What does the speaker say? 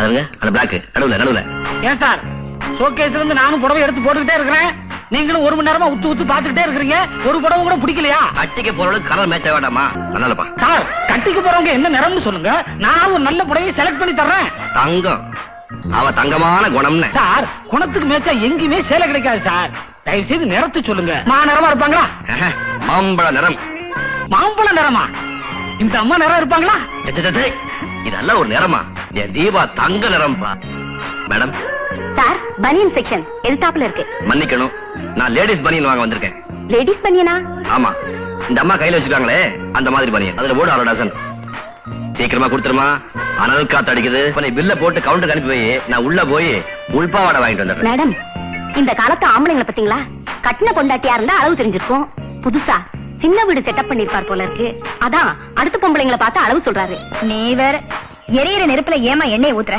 அதுங்க அந்த பிளாக் நடுவுல நடுவுல. ஏன் சார் ஷோகேஸ்ல இருந்து நானும் புடவை எடுத்து போட்டுக்கிட்டே இருக்கிறேன், நீங்களும் 1 மணி நேரமா உத்து உத்து பாத்துக்கிட்டே இருக்கிறீங்க, ஒரு புடவை கூட பிடிக்கலையா? கட்டிக்க போறவளுக்கு கலர் மேட்ச் வேண்டாமா? நல்லாப்பா சார் கட்டிக்கு போறவங்க என்ன நிறம்னு சொல்லுங்க, நான் ஒரு நல்ல புடவையை செலக்ட் பண்ணி தர்றேன். தங்கம் அவ தங்கமான குணம்னு. சார் குணத்துக்கு மேய்ச்சா எங்கேயுமே சேலை கிடைக்காது சார், தயவு செய்து நிறத்தை சொல்லுங்க. நிறமா இருப்பாங்களா? மாம்பழ நிறம். மாம்பழ நிறமா? இந்த அம்மா நிறம் இருப்பாங்களா? இதெல்லாம் ஒரு நிறமா? என் தீபா தங்க நிறம்பா. மேடம் சார் பனியன் செக்ஷன் எதிர்த்தாப்புல இருக்கு. மன்னிக்கணும், நான் லேடிஸ் பனியன் வாங்க வந்திருக்கேன். லேடிஸ் பனியனா? ஆமா, இந்த அம்மா கையில வச்சுக்காங்களே அந்த மாதிரி பனியன். அதுல போடு 1/2 டசன். சீக்கிரமா கொடுத்துருமா, அனல் காத்து அடிக்குது. பில்ல போட்டு கவுண்டருக்கு அனுப்பி போய் நான் உள்ள போய் உள்பாவாடை வாங்கிட்டு வந்துடுறேன். மேடம் இந்த காலத்து ஆம்பளைங்களை பாத்தீங்களா, கட்டின பொண்டாட்டியா இருந்தா அளவு தெரிஞ்சிருக்கும், புதுசா சின்ன வீடு செட்டப் பண்ணிருப்பார் போல இருக்கு, அதான் அடுத்த பொம்பளைங்களை பார்த்து அளவு சொல்றாரு. நீ வேற எரியிற நெருப்புல ஏமா எண்ணெய் ஊத்துற?